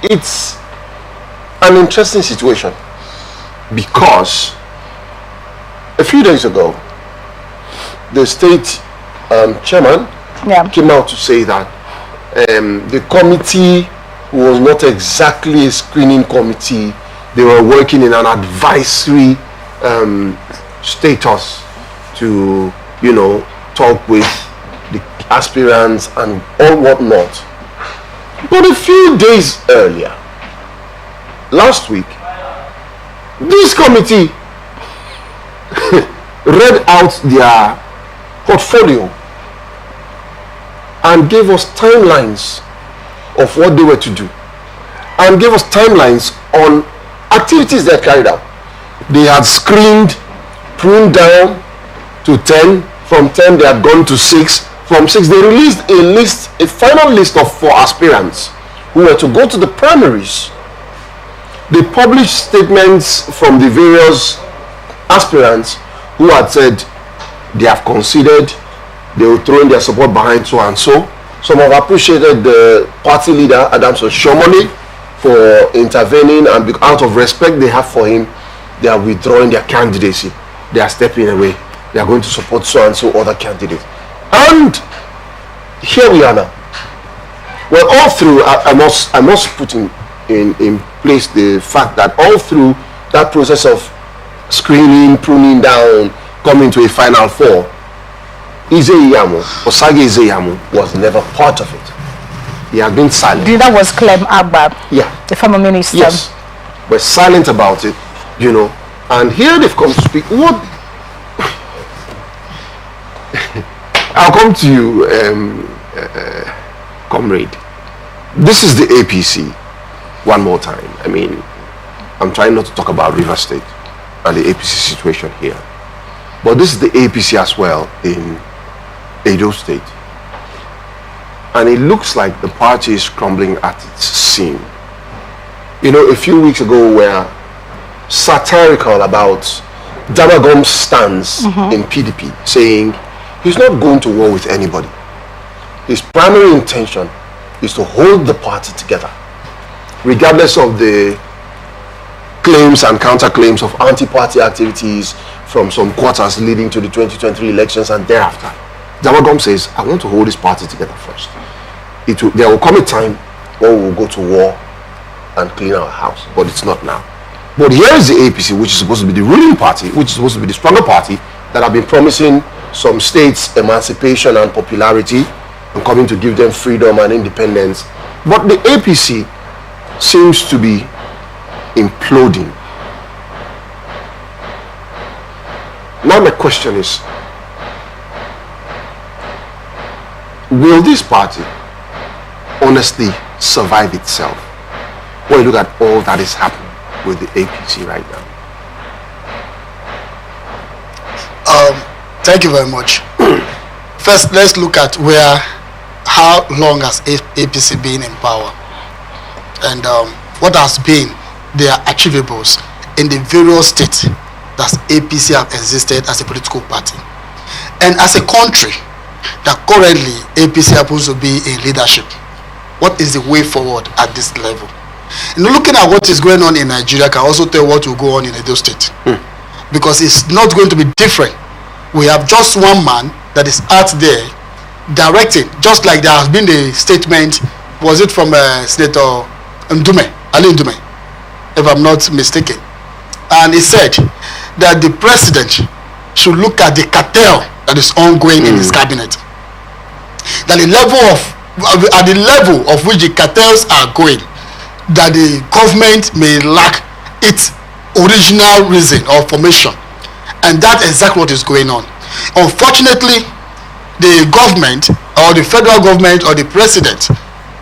it's an interesting situation because a few days ago, the state chairman came out to say that the committee was not exactly a screening committee. They were working in an advisory status to, talk with the aspirants and all whatnot. But a few days earlier, last week, this committee read out their portfolio and gave us timelines of what they were to do and gave us timelines on activities they had carried out. They had screened, pruned down to 10. From 10 they had gone to 6. From 6 they released a final list of 4 aspirants who were to go to the primaries. They published statements from the various aspirants who had said they have considered, they will throw in their support behind so and so. Some have appreciated the party leader, Adams Oshomole, for intervening, and out of respect they have for him, they are withdrawing their candidacy. They are stepping away. They are going to support so and so other candidates. And here we are now. Well, all through, I must put in place the fact that all through that process of screening, pruning down, coming to a final 4, Iyamu, Iyamu was never part of it. He had been silent. That was Clem Agba, the former minister. Yes, but silent about it, And here they've come to speak. What? I'll come to you, comrade. This is the APC. One more time. I mean, I'm trying not to talk about River State and the APC situation here, but this is the APC as well in Edo State, and it looks like the party is crumbling at its seam. A few weeks ago we were satirical about Damagom's stance in PDP, saying he's not going to war with anybody. His primary intention is to hold the party together, regardless of the claims and counterclaims of anti-party activities from some quarters leading to the 2023 elections and thereafter. Damagom says, I want to hold this party together first. There will come a time when we will go to war and clean our house, but it's not now. But here is the APC, which is supposed to be the ruling party, which is supposed to be the stronger party, that have been promising some states emancipation and popularity and coming to give them freedom and independence. But the APC seems to be imploding. Now my question is, will this party honestly survive itself when you look at all that is happening with the APC right now? Thank you very much. First, let's look at how long has APC been in power, and what has been their achievables in the various states that APC have existed as a political party, and as a country that currently APC happens to be in leadership. What is the way forward at this level? Looking at what is going on in Nigeria can also tell what will go on in Edo State, because it's not going to be different. We have just one man that is out there directing, just like there has been the statement, was it from Senator Ali Ndume, if I'm not mistaken, and he said that the president should look at the cartel that is ongoing in his cabinet, that at the level of which the cartels are going, that the government may lack its original reason or formation, and that's exactly what is going on. Unfortunately, the government or the federal government or the president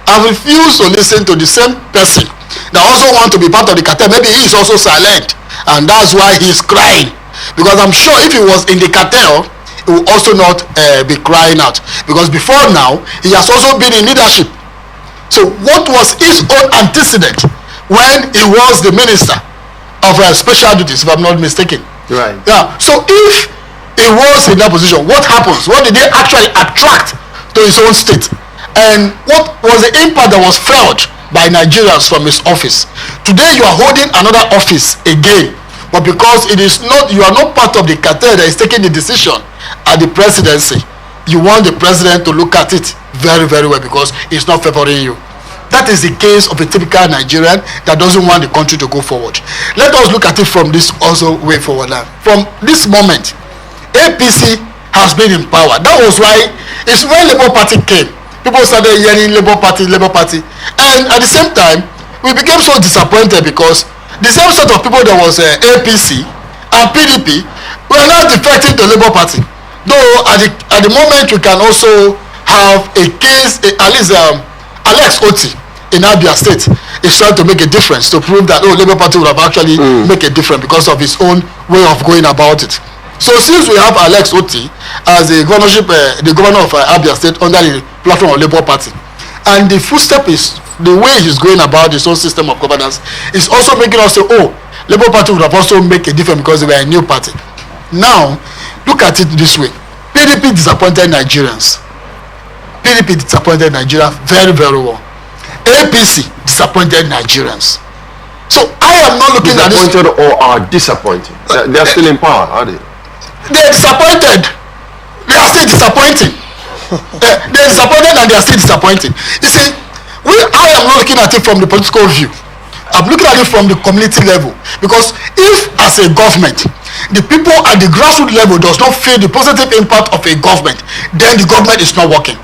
have refused to listen to the same person that also want to be part of the cartel. Maybe he is also silent, and that's why he's crying, because I'm sure if he was in the cartel, he will also not be crying out, because before now he has also been in leadership. So what was his own antecedent when he was the minister of special duties, if I'm not mistaken? Right. Yeah. So if he was in that position, what happens? What did they actually attract to his own state? And what was the impact that was felt by Nigerians from his office? Today you are holding another office again, but because you are not part of the cartel that is taking the decision at the presidency, you want the president to look at it very, very well because it's not favoring you. That is the case of a typical Nigerian that doesn't want the country to go forward. Let us look at it from this also way forward now. From this moment, APC has been in power. That was why it's when Labour Party came. People started yelling Labour Party, Labour Party. And at the same time, we became so disappointed because the same sort of people that was APC and PDP were now defecting to Labour Party. Though at the moment we can also have a case, at least Alex Oti in Abia State is trying to make a difference to prove that Labour Party would have actually make a difference because of his own way of going about it. So since we have Alex Oti as the governor of Abia State under the platform of Labour Party, and the footstep is the way he's going about his own system of governance is also making us say, Labour Party would have also make a difference because they were a new party. Now, look at it this way. PDP disappointed Nigerians. PDP disappointed Nigeria very, very well. APC disappointed Nigerians. So I am not looking at this. Disappointed or are disappointed? They are still in power, are they? They are disappointed. They are still disappointing. They are disappointed and they are still disappointing. You see, I am not looking at it from the political view. I'm looking at it from the community level. Because if as a government, the people at the grassroots level does not feel the positive impact of a government, then the government is not working.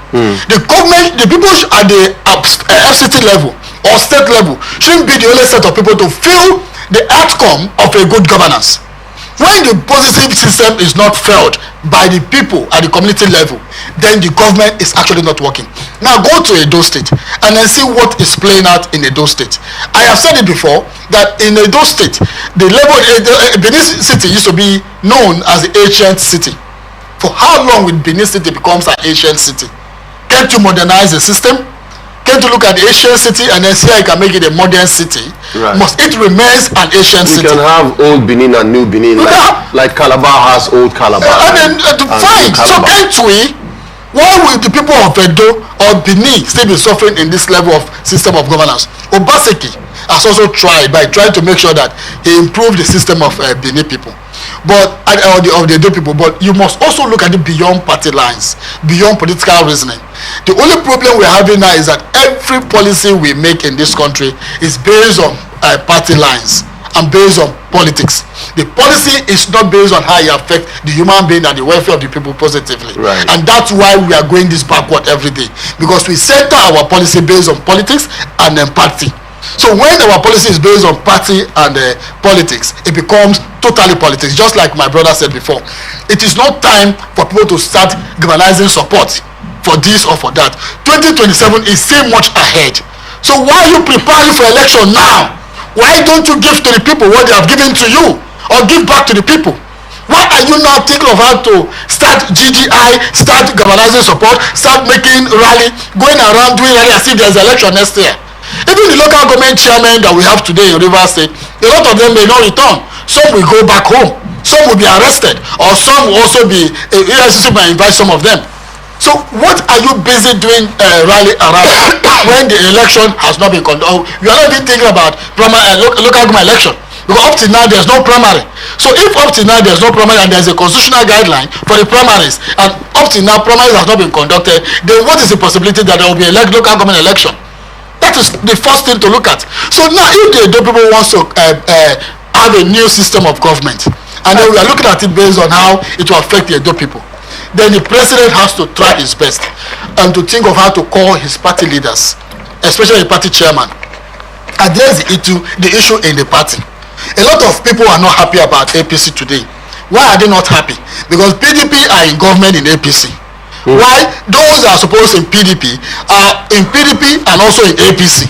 The people at the FCT level or state level shouldn't be the only set of people to feel the outcome of a good governance. When the positive system is not felt by the people at the community level, then the government is actually not working. Now go to Edo State and then see what is playing out in Edo State. I have said it before that in Edo State, Benin City used to be known as the ancient city. For how long will Benin City becomes an ancient city? Can't you modernize the system? Can't you look at the ancient city and then see how you can make it a modern city? Right. Must it remains an ancient city? We can have old Benin and new Benin, like Calabar has old Calabar. Fine. So can't we? Why will the people of Edo or Benin still be suffering in this level of system of governance? Obaseki has also tried by trying to make sure that he improved the system of Benin people, but of the Edo people. But you must also look at it beyond party lines, beyond political reasoning. The only problem we're having now is that every policy we make in this country is based on party lines and based on politics. The policy is not based on how it affects the human being and the welfare of the people positively. Right. And that's why we are going this backward every day, because we center our policy based on politics and then party. So when our policy is based on party and politics, it becomes totally politics. Just like my brother said before, it is not time for people to start galvanizing support for this or for that. 2027 is so much ahead. So why are you preparing for election now? Why don't you give to the people what they have given to you, or give back to the people? Why are you not thinking of how to start GDI, start galvanizing support, start making rally, going around doing rally as if there's election next year? Even the local government chairman that we have today in Rivers State, a lot of them may not return. Some will go back home. Some will be arrested, or some will also be, EFCC might invite some of them. So what are you busy doing rally around when the election has not been conducted? You are not even thinking about local government election, because up till now there's no primary. So if up till now there's no primary and there's a constitutional guideline for the primaries, and up till now primaries has not been conducted, then what is the possibility that there will be a local government election? That is the first thing to look at. So now if the Edo people wants to have a new system of government, and then we are looking at it based on how it will affect the Edo people, then the president has to try his best and to think of how to call his party leaders, especially the party chairman, address the issue in the party. A lot of people are not happy about APC today. Why are they not happy? Because PDP are in government in APC. Why those that are supposed in PDP are in PDP and also in APC.